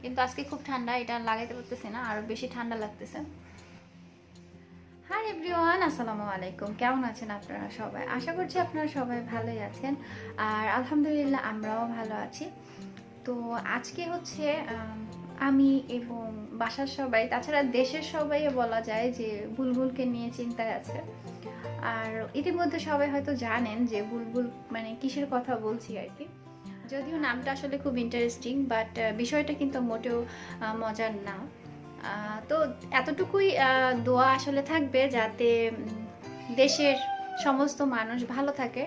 কিন্তু আজকে খুব ঠান্ডা, এটা লাগাইতে পারতেছি না, আরো বেশি ঠান্ডা লাগতেছে। হাই এভরিওয়ান, আসসালামু আলাইকুম। কেমন আছেন আপনারা সবাই? আশা করছি আপনারা সবাই ভালোই আছেন, আর আলহামদুলিল্লাহ আমরাও ভালো আছি। তো আজকে হচ্ছে আমি এবং বাসার সবাই, তাছাড়া দেশের সবাই বলা যায় যে বুলবুলকে নিয়ে চিন্তায় আছে। আর ইতিমধ্যে সবাই হয়তো জানেন যে বুলবুল মানে কিসের কথা বলছি আর কি। যদিও নামটা আসলে খুব ইন্টারেস্টিং, বাট বিষয়টা কিন্তু মোটেও মজার না। তো এতটুকুই দোয়া আসলে থাকবে যাতে দেশের সমস্ত মানুষ ভালো থাকে,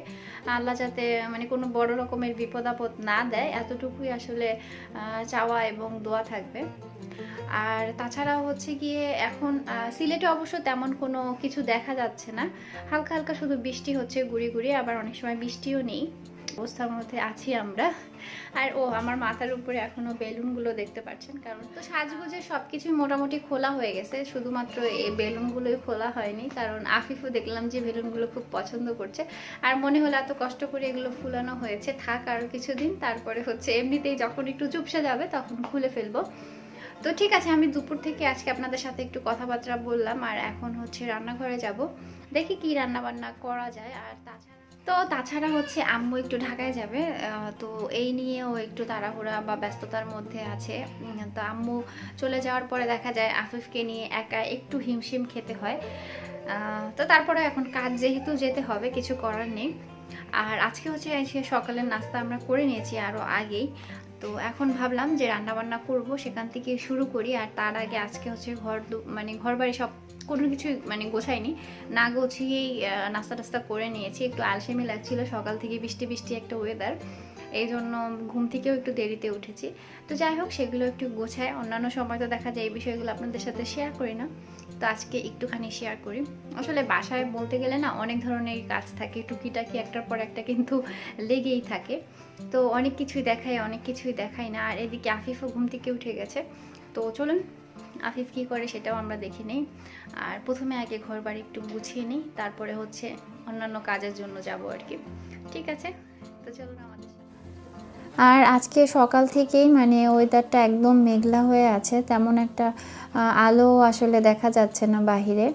আল্লাহ যাতে মানে কোনো বড় রকমের বিপদ আপদ না দেয়, এতটুকুই আসলে চাওয়া এবং দোয়া থাকবে। আর তাছাড়া হচ্ছে গিয়ে এখন সিলেটে অবশ্য তেমন কোনো কিছু দেখা যাচ্ছে না, হালকা হালকা শুধু বৃষ্টি হচ্ছে গুড়ি গুড়ি, আবার অনেক সময় বৃষ্টিও নেই, অবস্থার মধ্যে আছি আমরা। আর আমার মাথার উপরে এখনো বেলুনগুলো দেখতে পাচ্ছেন, কারণ তো সাজগোজে সবকিছুই মোটামুটি খোলা হয়ে গেছে, শুধুমাত্র এই বেলুনগুলোই খোলা হয়নি, কারণ আফিফও দেখলাম যে বেলুনগুলো খুব পছন্দ করছে। আর মনে হলো এত কষ্ট করে এগুলো ফুলানো হয়েছে, থাক আরো কিছুদিন, তারপরে হচ্ছে এমনিতেই যখন একটু চুপসে যাবে তখন খুলে ফেলবো। তো ঠিক আছে, আমি দুপুর থেকে আজকে আপনাদের সাথে একটু কথাবার্তা বললাম, আর এখন হচ্ছে রান্নাঘরে যাব, দেখি কি রান্না বান্না করা যায়। আর তাছাড়া হচ্ছে আম্মু একটু ঢাকায় যাবে, তো এই নিয়েও একটু তাড়াহুড়া বা ব্যস্ততার মধ্যে আছে। তো আম্মু চলে যাওয়ার পরে দেখা যায় আফিফকে নিয়ে একা একটু হিমশিম খেতে হয়। তো তারপরে এখন কাজ যেহেতু যেতে হবে, কিছু করার নেই। আর আজকে হচ্ছে সকালের নাস্তা আমরা করে নিয়েছি আরও আগেই, তো এখন ভাবলাম যে রান্নাবান্না করব, সেখান থেকে শুরু করি। আর তার আগে আজকে হচ্ছে ঘর বাড়ি সব কোনো কিছু মানে গোছাইনি, না গোছিয়েই নাস্তা টাস্তা করে নিয়েছি। একটু আলসেমি লাগছিল, সকাল থেকে বৃষ্টি বৃষ্টি একটা ওয়েদার, এই জন্য ঘুম থেকেও একটু দেরিতে উঠেছি। তো যাই হোক, সেগুলো একটু গোছায়। অন্যান্য সময় তো দেখা যায় এই বিষয়গুলো আপনাদের সাথে শেয়ার করি না, তো আজকে একটুখানি শেয়ার করি। আসলে বাসায় বলতে গেলে না অনেক ধরনের কাজ থাকে, টুকিটাকি একটার পর একটা কিন্তু লেগেই থাকে। তো অনেক কিছুই দেখাই, অনেক কিছুই দেখাই না। আর এদিকে আফিফও ঘুম থেকে উঠে গেছে, তো চলুন আফিফ কী করে সেটাও আমরা দেখে নিই। আর প্রথমে আগে ঘর বাড়ি একটু গুছিয়ে নিই, তারপরে হচ্ছে অন্যান্য কাজের জন্য যাব আর কি। ঠিক আছে, তো চলুন আমাদের। আর আজকে সকাল থেকেই মানে ওয়েদারটা একদম মেঘলা হয়ে আছে, তেমন একটা আলো আসলে দেখা যাচ্ছে না বাহিরে।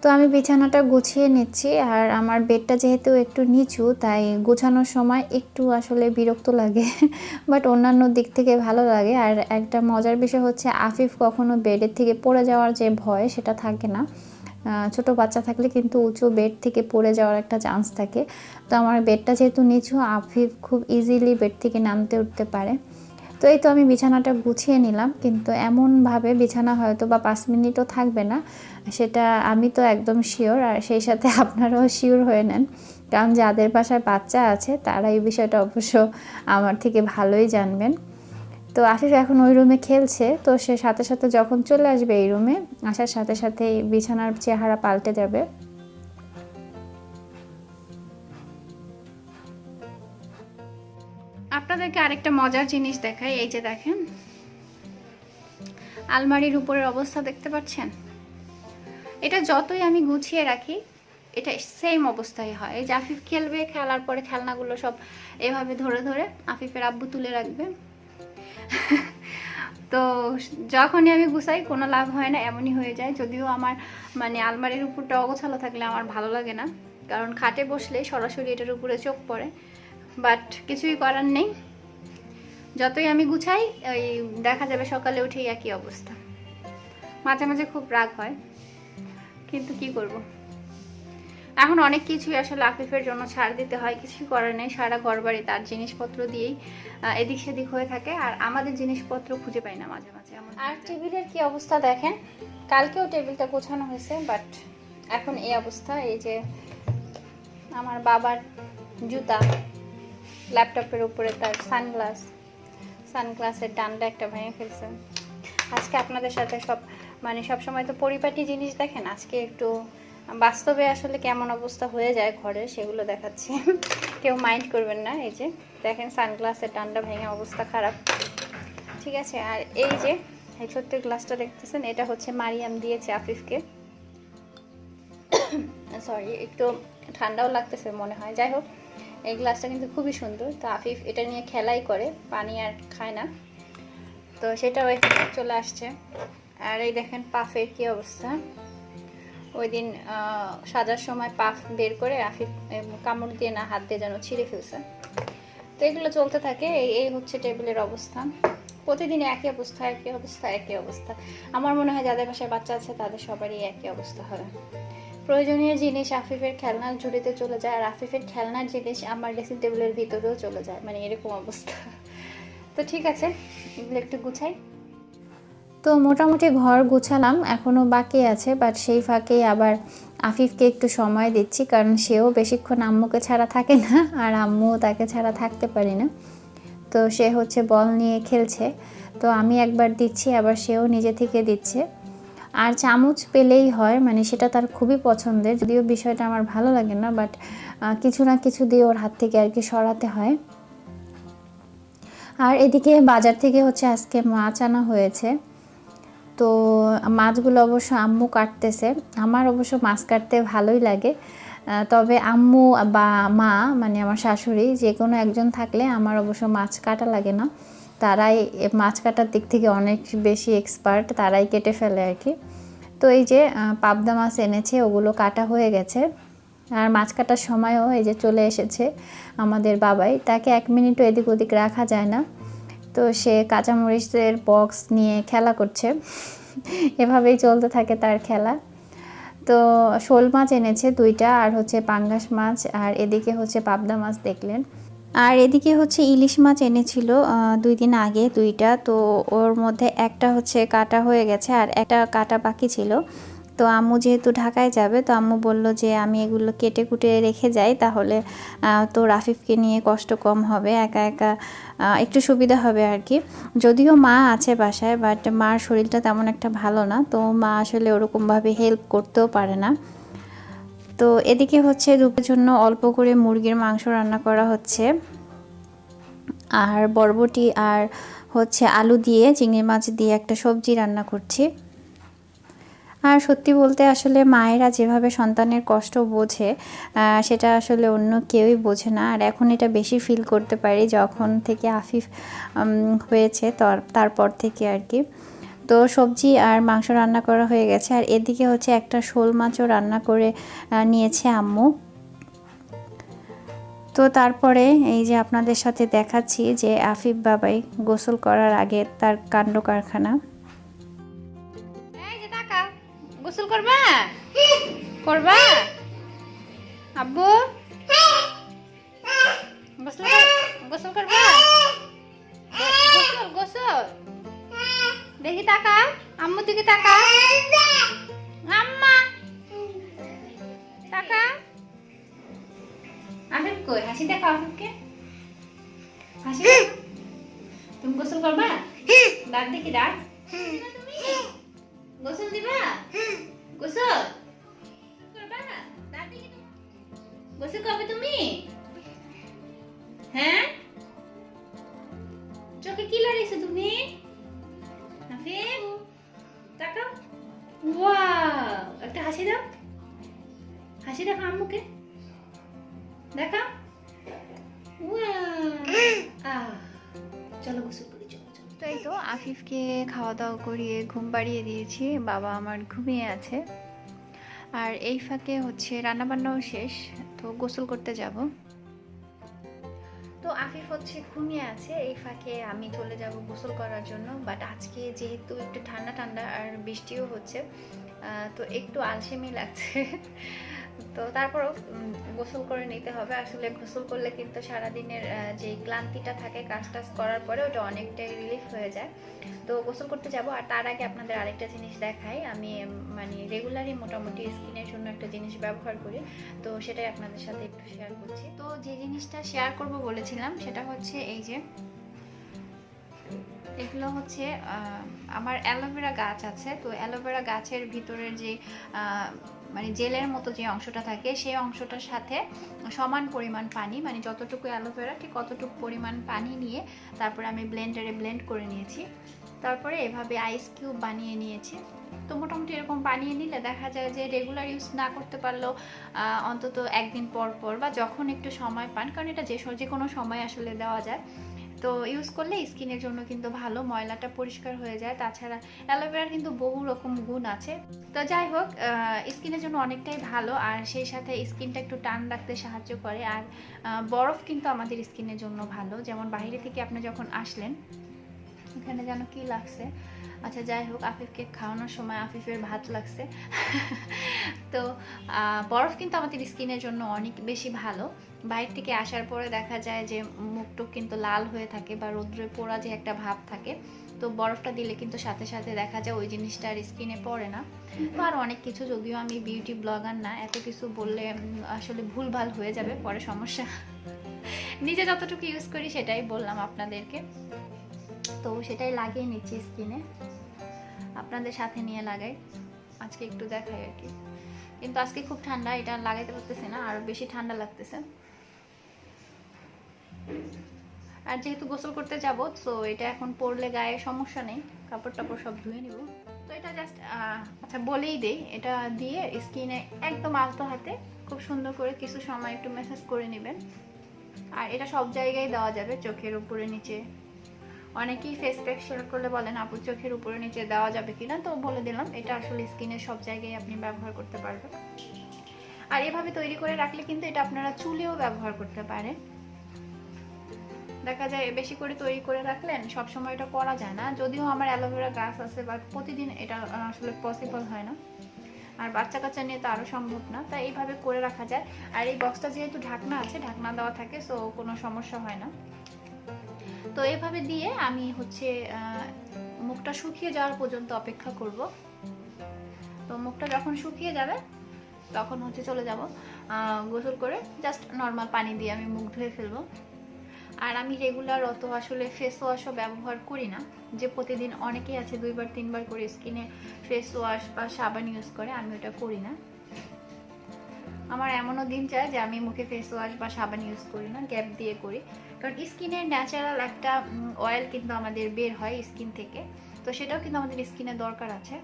তো আমি বিছানাটা গুছিয়ে নিচ্ছি, আর আমার বেডটা যেহেতু একটু নিচু, তাই গোছানোর সময় একটু আসলে বিরক্ত লাগে, বাট অন্যান্য দিক থেকে ভালো লাগে। আর একটা মজার বিষয় হচ্ছে আফিফ কখনো বেডের থেকে পড়ে যাওয়ার যে ভয় সেটা থাকে না। ছোট বাচ্চা থাকলে কিন্তু উঁচু বেড থেকে পড়ে যাওয়ার একটা চান্স থাকে। তো আমার বেডটা যেহেতু নিচু, আফিফ খুব ইজিলি বেড থেকে নামতে উঠতে পারে। তো এই তো আমি বিছানাটা গুছিয়ে নিলাম, কিন্তু এমনভাবে বিছানা হয়তো বা 5 মিনিটও থাকবে না, সেটা আমি তো একদম শিওর। আর সেই সাথে আপনারাও শিওর হয়ে নেন, কারণ যাদের বাসায় বাচ্চা আছে তারা এই বিষয়টা অবশ্য আমার থেকে ভালোই জানবেন। তো আফিফ এখন ওই রুমে খেলছে, তো সে সাথে সাথে যখন চলে আসবে এই রুমে, আসার সাথে সাথে বিছানার চেহারা পাল্টে যাবে। আপনাদেরকে আরেকটা মজার জিনিস দেখাই, এই যে দেখেন আলমারির উপরের অবস্থা দেখতে পাচ্ছেন। এটা যতই আমি গুছিয়ে রাখি, এটা সেম অবস্থায় হয়। এই যে আফিফ খেলবে, খেলার পরে খেলনাগুলো সব এভাবে ধরে ধরে আফিফের আব্বু তুলে রাখবে। তো যখনই আমি গুছাই কোনো লাভ হয় না, এমনই হয়ে যায়। যদিও আমার মানে আলমারির উপরটা অগোছালো থাকলে আমার ভালো লাগে না, কারণ খাটে বসলে সরাসরি এটার উপরে চোখ পড়ে। বাট কিছুই করার নেই, যতই আমি গুছাই ওই দেখা যাবে সকালে উঠেই একই অবস্থা। মাঝে মাঝে খুব রাগ হয়, কিন্তু কি করব, এখন অনেক কিছুই আসলে আফিফের জন্য ছাড় দিতে হয়, কিছুই করার নেই। সারা ঘরবাড়ি তার জিনিসপত্র দিয়েই এদিক সেদিক হয়ে থাকে, আর আমাদের জিনিসপত্র খুঁজে পাই না মাঝে মাঝে। আর টেবিলের কি অবস্থা দেখেন, কালকেও টেবিলটা গোছানো হয়েছে, বাট এখন এই অবস্থা। এই যে আমার বাবার জুতা, ল্যাপটপের উপরে তার সানগ্লাসের ডান্ডা একটা ভেঙে ফেলছে। আজকে আপনাদের সাথে সব সময় তো পরিপাটি জিনিস দেখেন, আজকে একটু বাস্তবে আসলে কেমন অবস্থা হয়ে যায় ঘরে সেগুলো দেখাচ্ছি, কেউ মাইন্ড করবেন না। এই যে দেখেন সানগ্লাসের ডান্ডা ভেঙে অবস্থা খারাপ, ঠিক আছে। আর এই যে এই ছোট্ট গ্লাসটা দেখতেছেন, এটা হচ্ছে মারিয়াম দিয়েছে আফিফকে। সরি, একটু ঠান্ডাও লাগতেছে মনে হয়। যাই হোক, এই গ্লাসটা কিন্তু খুবই সুন্দর, তো আফিফ এটা নিয়ে খেলাই করে, পানি আর খায় না। তো সেটাও এখানে চলে আসছে। আর এই দেখেন পাফের কি অবস্থা। ওই দিন সাজার সময় পাফ বের করে আফিফ কামড় দিয়ে না হাত দিয়ে যেন ছিঁড়ে ফেলছে। তো এগুলো চলতে থাকে। এই হচ্ছে টেবিলের অবস্থা। প্রতিদিন একই অবস্থা, একই অবস্থা, একই অবস্থা। আমার মনে হয় যাদের বাসায় বাচ্চা আছে তাদের সবারই একই অবস্থা হবে। প্রয়োজনীয় জিনিস আফিফের খেলনার ঝুড়িতে চলে যায়, আর আফিফের খেলনার জিনিস আমার ড্রেসিং টেবিলের ভিতরেও চলে যায়, মানে এরকম অবস্থা। তো ঠিক আছে, এগুলো একটু গুছাই। তো মোটামুটি ঘর গুছালাম, এখনও বাকি আছে, বাট সেই ফাঁকেই আবার আফিফকে একটু সময় দিচ্ছি, কারণ সেও বেশিক্ষণ আম্মুকে ছাড়া থাকে না, আর আম্মুও তাকে ছাড়া থাকতে পারি না। তো সে হচ্ছে বল নিয়ে খেলছে, তো আমি একবার দিচ্ছি, আবার সেও নিজে থেকে দিচ্ছে। আর চামচ পেলেই হয়, মানে সেটা তার খুবই পছন্দের, যদিও বিষয়টা আমার ভালো লাগে না, বাট কিছু না কিছু দিয়ে ওর হাত থেকে আর কি সরাতে হয়। আর এদিকে বাজার থেকে হচ্ছে আজকে মাছ আনা হয়েছে। তো মাছগুলো অবশ্য আম্মু কাটতেছে। আমার অবশ্য মাছ কাটতে ভালোই লাগে, তবে আম্মু বা মা, মানে আমার শাশুড়ি, যে কোনো একজন থাকলে আমার অবশ্য মাছ কাটা লাগে না। তারাই মাছ কাটার দিক থেকে অনেক বেশি এক্সপার্ট, তারাই কেটে ফেলে আর কি। তো এই যে পাবদা মাছ এনেছে, ওগুলো কাটা হয়ে গেছে। আর মাছ কাটার সময়ও এই যে চলে এসেছে আমাদের বাবাই, তাকে 1 মিনিটও এদিক ওদিক রাখা যায় না। তো সে কাঁচামরিচের বক্স নিয়ে খেলা করছে, এভাবেই চলতে থাকে তার খেলা। তো শোল মাছ এনেছে 2টা, আর হচ্ছে পাঙ্গাস মাছ, আর এদিকে হচ্ছে পাবদা মাছ দেখলেন। আর এদিকে হচ্ছে ইলিশ মাছ এনেছিল 2 দিন আগে 2টা, তো ওর মধ্যে একটা হচ্ছে কাটা হয়ে গেছে আর একটা কাটা বাকি ছিল। তো আম্মু যেহেতু ঢাকায় যাবে, তো আম্মু বলল যে আমি এগুলো কেটে কুটে রেখে যাই, তাহলে তো রাফিফকে নিয়ে কষ্ট কম হবে, একা একা একটু সুবিধা হবে আর কি। যদিও মা আছে বাসায়, বাট মার শরীরটা তেমন একটা ভালো না, তো মা আসলে ওরকমভাবে হেল্প করতেও পারে না। তো এদিকে হচ্ছে দুপুরের জন্য অল্প করে মুরগির মাংস রান্না করা হচ্ছে, আর বরবটি আর হচ্ছে আলু দিয়ে চিংড়ি মাছ দিয়ে একটা সবজি রান্না করছি। আর সত্যি বলতে আসলে মায়েরা যেভাবে সন্তানের কষ্ট বোঝে, সেটা আসলে অন্য কেউই বোঝে না। আর এখন এটা বেশি ফিল করতে পারি যখন থেকে আফিফ হয়েছে, তারপর থেকে আর কি। তো সবজি আর মাংস রান্না করা হয়ে গেছে, আর এদিকে হচ্ছে একটা শোল মাছও রান্না করে নিয়েছে আম্মু। তো তারপরে এই যে আপনাদের সাথে দেখাচ্ছি যে আফিফ বাবাই গোসল করার আগে তার কাণ্ড কারখানা। গোসল করবা? করবা আব্বু? গোসল করবা? গোসল গোসল দেখি, তাকা আম্মু দিকে, তাকা আম্মা, তাকা। আফিফ কই? হাসি দেখো আফিফকে, হাসি দেখো। তুমি গোসল করবা? দাঁত দেখি, দাঁত গোসল দিবা? গোসল করবা? দাঁত দেখি। গোসল করবে তুমি? হ্যাঁ, চোখে কি লাগাইছো তুমি? আফিফ তাকাও, ওয়াও, একটা হাসি দাও, হাসি দেখো আম্মুকে, দেখা। চলো গোসল করি, চলো। তো এই তো আফিফকে খাওয়া দাওয়া করিয়ে ঘুম পাড়িয়ে দিয়েছি, বাবা আমার ঘুমিয়ে আছে। আর এই ফাঁকে হচ্ছে রান্নাবান্নাও শেষ, তো গোসল করতে যাব। তো আফিফ হচ্ছে ঘুমিয়ে আছে, এই ফাঁকে আমি চলে যাব গোসল করার জন্য। বাট আজকে যেহেতু একটু ঠান্ডা ঠান্ডা আর বৃষ্টিও হচ্ছে, তো একটু আলসেমি লাগছে। তো তারপরও গোসল করে নিতে হবে। আসলে গোসল করলে কিন্তু সারাদিনের যে ক্লান্তিটা থাকে কাজ টাজ করার পরে, ওটা অনেকটাই রিলিফ হয়ে যায়। তো গোসল করতে যাব। আর তার আগে আপনাদের আরেকটা জিনিস দেখাই, আমি মানে রেগুলারই মোটামুটি স্কিনের জন্য একটা জিনিস ব্যবহার করি, তো সেটাই আপনাদের সাথে একটু শেয়ার করছি। তো যে জিনিসটা শেয়ার করব বলেছিলাম সেটা হচ্ছে এই যে এগুলো হচ্ছে আমার অ্যালোভেরা গাছ আছে। তো অ্যালোভেরা গাছের ভিতরের যে মানে জেলের মতো যে অংশটা থাকে, সেই অংশটার সাথে সমান পরিমাণ পানি, মানে যতটুকু অ্যালোভেরা ঠিক কতটুকু পরিমাণ পানি নিয়ে তারপরে আমি ব্লেন্ডারে ব্লেন্ড করে নিয়েছি। তারপরে এভাবে আইস কিউব বানিয়ে নিয়েছি। তো মোটামুটি এরকম বানিয়ে নিলে দেখা যায় যে রেগুলার ইউজ না করতে পারলেও অন্তত একদিন পর পর বা যখন একটু সময় পান, কারণ এটা যে কোনো সময় আসলে দেওয়া যায়, তো ইউজ করলে স্কিনের জন্য কিন্তু ভালো, ময়লাটা পরিষ্কার হয়ে যায়। তাছাড়া অ্যালোভেরার কিন্তু বহু রকম গুণ আছে। তো যাই হোক, স্কিনের জন্য অনেকটাই ভালো, আর সেই সাথে স্কিনটা একটু টান রাখতে সাহায্য করে। আর বরফ কিন্তু আমাদের স্কিনের জন্য ভালো। যেমন বাইরে থেকে আপনি যখন আসলেন, এখানে যেন কি লাগছে, আচ্ছা যাই হোক, আফিফকে খাওয়ানোর সময় আফিফের ভাত লাগছে। তো বরফ কিন্তু আমাদের স্কিনের জন্য অনেক বেশি ভালো। বাইরে থেকে আসার পরে দেখা যায় যে মুখটুক কিন্তু লাল হয়ে থাকে বা রৌদ্রে পোড়া যে একটা ভাব থাকে, তো বরফটা দিলে কিন্তু সাথে সাথে দেখা যায় ওই জিনিসটা আর স্কিনে পড়ে না। তো আর অনেক কিছু, যদিও আমি বিউটি ব্লগার না, এত কিছু বললে আসলে ভুলভাল হয়ে যাবে, পরে সমস্যা। নিজে যতটুকু ইউজ করি সেটাই বললাম আপনাদেরকে। তো সেটাই লাগিয়ে নিচ্ছি স্কিনে, আপনাদের সাথে নিয়ে লাগাই, আজকে একটু দেখাই আর কি। কিন্তু আজকে খুব ঠান্ডা, এটা লাগাইতে পারতেছি না, আরো বেশি ঠান্ডা লাগতেছে। আর যেহেতু গোসল করতে যাব, তো এটা এখন পরলে গায়ে সমস্যা নেই, কাপড় টাপড় সব ধুয়ে নিব। তো এটা জাস্ট আচ্ছা বলেই দেই, এটা দিয়ে স্কিনে একদম আলতো হাতে খুব সুন্দর করে কিছু সময় একটু ম্যাসাজ করে নেবেন। আর এটা সব জায়গায় দেওয়া যাবে, চোখের উপরে নিচে। অনেকেই ফেস প্যাক শেয়ার করলে বলেন আপু চোখের উপরে নিচে দেওয়া যাবে কিনা, তো বলে দিলাম এটা আসলে স্কিনের সব জায়গায় আপনি ব্যবহার করতে পারবেন। আর এভাবে তৈরি করে রাখলে কিন্তু এটা আপনারা চুলেও ব্যবহার করতে পারেন। দেখা যায় বেশি করে তৈরি করে রাখলেন, সব সময় এটা করা যায় না, যদিও আমার অ্যালোভেরা গাছ আছে, বাট প্রতিদিন এটা আসলে পসিবল হয় না, আর বাচ্চা কাচ্চা নিয়ে তো আরও সম্ভব না, তাই এইভাবে করে রাখা যায়। আর এই বক্সটা যেহেতু ঢাকনা আছে, ঢাকনা দেওয়া থাকে, সো কোনো সমস্যা হয় না। তো এভাবে দিয়ে আমি হচ্ছে মুখটা শুকিয়ে যাওয়ার পর্যন্ত অপেক্ষা করব। তো মুখটা যখন শুকিয়ে যাবে তখন হচ্ছে চলে যাব গোসল করে, জাস্ট নর্মাল পানি দিয়ে আমি মুখ ধুয়ে ফেলবো। আর আমি রেগুলার অত আসলে ফেস ওয়াশও ব্যবহার করি না, যে প্রতিদিন অনেকেই আছে 2বার 3বার করে স্কিনে ফেস ওয়াশ বা সাবান ইউজ করে, আমি ওটা করি না। আমার এমনও দিন চায় যে আমি মুখে ফেস ওয়াশ বা সাবান ইউজ করি না, গ্যাপ দিয়ে করি, কারণ স্কিনের ন্যাচারাল একটা অয়েল কিন্তু আমাদের বের হয় স্কিন থেকে, তো সেটাও কিন্তু আমাদের স্কিনে দরকার আছে।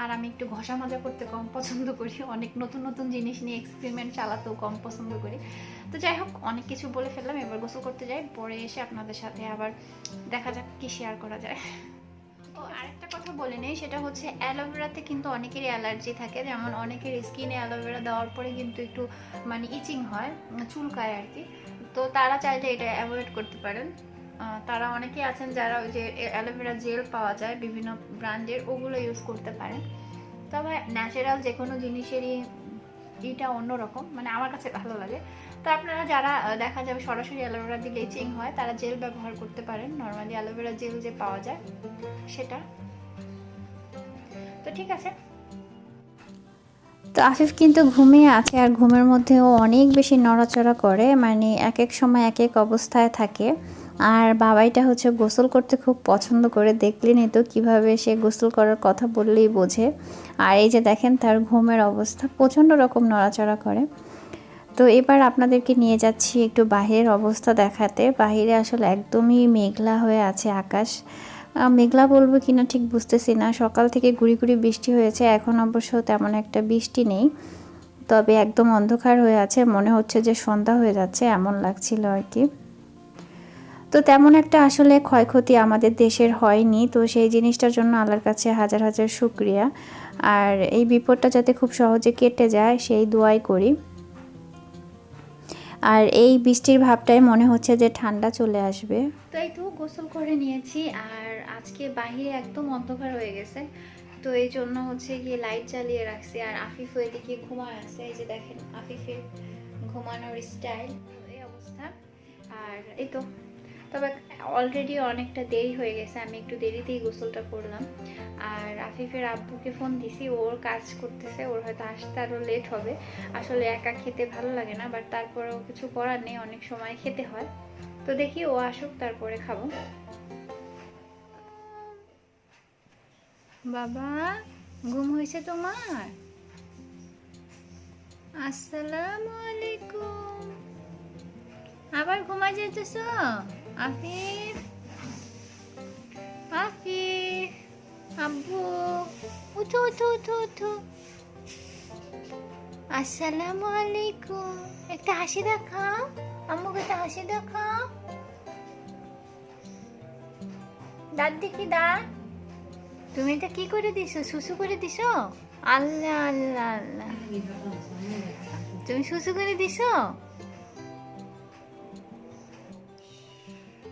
আর আমি একটু ঘষা মাজা করতে কম পছন্দ করি, অনেক নতুন নতুন জিনিস নিয়ে এক্সপেরিমেন্ট চালাতেও কম পছন্দ করি। তো যাই হোক, অনেক কিছু বলে ফেললাম, এবার গোসল করতে যাই, পরে এসে আপনাদের সাথে আবার দেখা যাক কি শেয়ার করা যায়। তো আরেকটা কথা বলে নেই, সেটা হচ্ছে অ্যালোভেরাতে কিন্তু অনেকেরই অ্যালার্জি থাকে, যেমন অনেকের স্কিনে অ্যালোভেরা দেওয়ার পরে কিন্তু একটু মানে ইচিং হয়, চুলকায় আর কি। তো তারা চাইলে এটা অ্যাভয়েড করতে পারেন। তারা অনেকেই আছেন যারা ওই যে অ্যালোভেরা জেল পাওয়া যায় বিভিন্ন ব্র্যান্ডের, ওগুলো ইউজ করতে পারেন। তবে ন্যাচারাল যে কোনো জিনিসেরই এটা অন্যরকম, মানে আমার কাছে ভালো লাগে। তো আপনারা যারা দেখা যাবে সরাসরি অ্যালোভেরা দিলে ইচিং হয়, তারা জেল ব্যবহার করতে পারেন, নর্মালি অ্যালোভেরা জেল যে পাওয়া যায় সেটা। তো ঠিক আছে। তো আফিফ কিন্তু ঘুমিয়ে আছে, আর ঘুমের মধ্যেও অনেক বেশি নড়াচড়া করে, মানে এক এক সময় এক এক অবস্থায় থাকে। আর বাবাইটা হচ্ছে গোসল করতে খুব পছন্দ করে, দেখলেনই তো কীভাবে সে গোসল করার কথা বললেই বোঝে। আর এই যে দেখেন তার ঘুমের অবস্থা, প্রচণ্ড রকম নড়াচড়া করে। তো এবার আপনাদেরকে নিয়ে যাচ্ছি একটু বাহিরের অবস্থা দেখাতে। বাহিরে আসলে একদমই মেঘলা হয়ে আছে আকাশ, মেঘলা বলবো কিনা ঠিক বুঝতেছি না। সকাল থেকে গুড়ি গুড়ি বৃষ্টি হয়েছে, এখন অবশ্য তেমন একটা বৃষ্টি নেই, তবে একদম অন্ধকার হয়ে আছে, মনে হচ্ছে যে সন্ধ্যা হয়ে যাচ্ছে এমন লাগছিল আর কি। তো তেমন একটা আসলে ক্ষয়ক্ষতি আমাদের দেশের হয়নি, তো সেই জিনিসটার জন্য আল্লাহর কাছে হাজার হাজার শুকরিয়া। আর এই বিপদটা যাতে খুব সহজে কেটে যায় সেই দোয়াই করি। আর এই বৃষ্টির ভাবটাই মনে হচ্ছে যে ঠান্ডা চলে আসবে। তো এই তো গোসল করে নিয়েছি, আর আজকে বাহিরে একদম অন্ধকার হয়ে গেছে, তো এই জন্য হচ্ছে গিয়ে লাইট জ্বালিয়ে রাখছি। আর আফিফ এদিকে ঘুমায় আছে, এই যে দেখেন আফিফের ঘুমানোর স্টাইল, এই অবস্থা। আর এই তো, তবে অলরেডি অনেকটা দেরি হয়ে গেছে, আমি একটু দেরিতেই গোসলটা করলাম। আর আফিফের আব্বুকে ফোন দিছি, ওর কাজ করতেছে, ওর হয়তো আসতে আরও লেট হবে। আসলে একা খেতে ভালো লাগে না, বাট তারপরেও কিছু করার নেই, অনেক সময় খেতে হয়। তো দেখি ও আসুক তারপরে খাবো। বাবা ঘুম হয়েছে তোমার? আসসালামু আলাইকুম। আবার ঘুমাই যেতেছ আফিফ? আফিফ আব্বু উঠো উঠো উঠো উঠো। আসসালামু আলাইকুম, একটা হাসি দেখাও। আম্মুকে তো হাসি দেখাও, দাঁত দেখি দাঁত। তুমি এটা কি করে দিছো? সুসু করে দিছো? আল্লাহ আল্লাহ আল্লাহ, তুমি সুসু করে দিছো?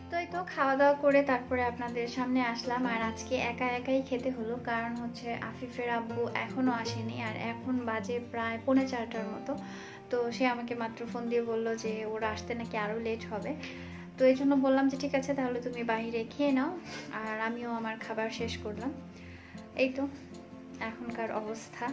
তো এই তো খাওয়া দাওয়া করে তারপরে আপনাদের সামনে আসলাম। আর আজকে একা একাই খেতে হলো, কারণ হচ্ছে আফিফের আব্বু এখনো আসেনি, আর এখন বাজে প্রায় 3:45টার মতো। তো সে আমাকে মাত্র ফোন দিয়ে বললো যে ওরা আসতে নাকি আরও লেট হবে। তো এই জন্য বললাম যে ঠিক আছে তাহলে তুমি বাইরে খেয়ে নাও, আর আমিও আমার খাবার শেষ করলাম। এই তো এখনকার অবস্থা।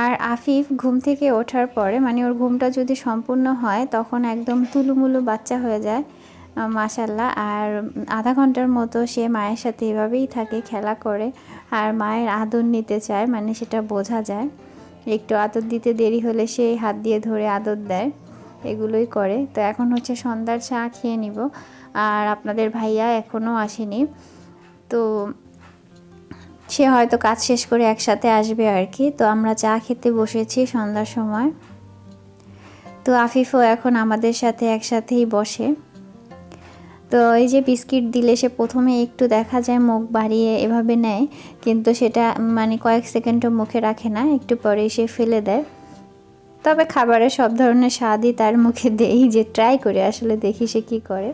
আর আফিফ ঘুম থেকে ওঠার পরে, মানে ওর ঘুমটা যদি সম্পূর্ণ হয় তখন একদম তুলুমুলু বাচ্চা হয়ে যায় মাশাল্লাহ। আর আধা ঘন্টার মতো সে মায়ের সাথে এভাবেই থাকে, খেলা করে আর মায়ের আদর নিতে চায়, মানে সেটা বোঝা যায়। একটু আদর দিতে দেরি হলে সে হাত দিয়ে ধরে আদর দেয়, এগুলোই করে। তো এখন হচ্ছে সন্ধ্যার চা খেয়ে নিব, আর আপনাদের ভাইয়া এখনও আসেনি, তো সে হয়তো কাজ শেষ করে একসাথে আসবে আর কি। তো আমরা চা খেতে বসেছি সন্ধ্যার সময়। তো আফিফও এখন আমাদের সাথে একসাথেই বসে। তো এই যে বিস্কিট দিলে সে প্রথমে একটু দেখা যায় মুখ বাড়িয়ে এভাবে নেয়, কিন্তু সেটা মানে কয়েক সেকেন্ডও মুখে রাখে না, একটু পরেই সে ফেলে দেয়। তবে খাবারের সব ধরনের স্বাদই তার মুখে দেই, যে ট্রাই করে আসলে দেখি সে কী করে।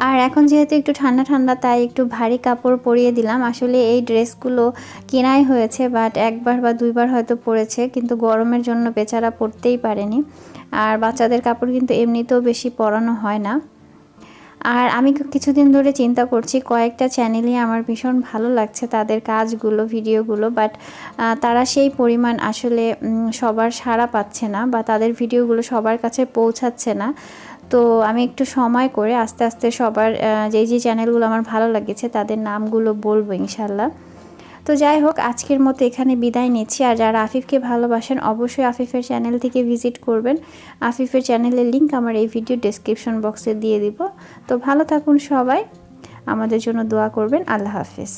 আর এখন যেহেতু একটু ঠান্ডা ঠান্ডা, তাই একটু ভারী কাপড় পরিয়ে দিলাম। আসলে এই ড্রেসগুলো কেনাই হয়েছে, বাট একবার বা দুইবার হয়তো পরেছে, কিন্তু গরমের জন্য বেচারা পরতেই পারেনি। আর বাচ্চাদের কাপড় কিন্তু এমনিতেও বেশি পরানো হয় না। আর আমি কিছুদিন ধরে চিন্তা করছি, কয়েকটা চ্যানেলই আমার ভীষণ ভালো লাগছে তাদের কাজগুলো, ভিডিওগুলো, বাট তারা সেই পরিমাণ আসলে সবার সাড়া পাচ্ছে না, বা তাদের ভিডিওগুলো সবার কাছে পৌঁছাচ্ছে না। তো আমি একটু সময় করে আস্তে আস্তে সবার যে চ্যানেলগুলো আমার ভালো লেগেছে তাদের নামগুলো বলবো ইনশাল্লাহ। তো যাই হোক, আজকের মতো এখানে বিদায় নিচ্ছি। আর যারা আফিফকে ভালোবাসেন অবশ্যই আফিফের চ্যানেল থেকে ভিজিট করবেন। আফিফের চ্যানেলের লিঙ্ক আমার এই ভিডিও ডেসক্রিপশন বক্সে দিয়ে দিব। তো ভালো থাকুন সবাই, আমাদের জন্য দোয়া করবেন। আল্লাহ হাফেজ।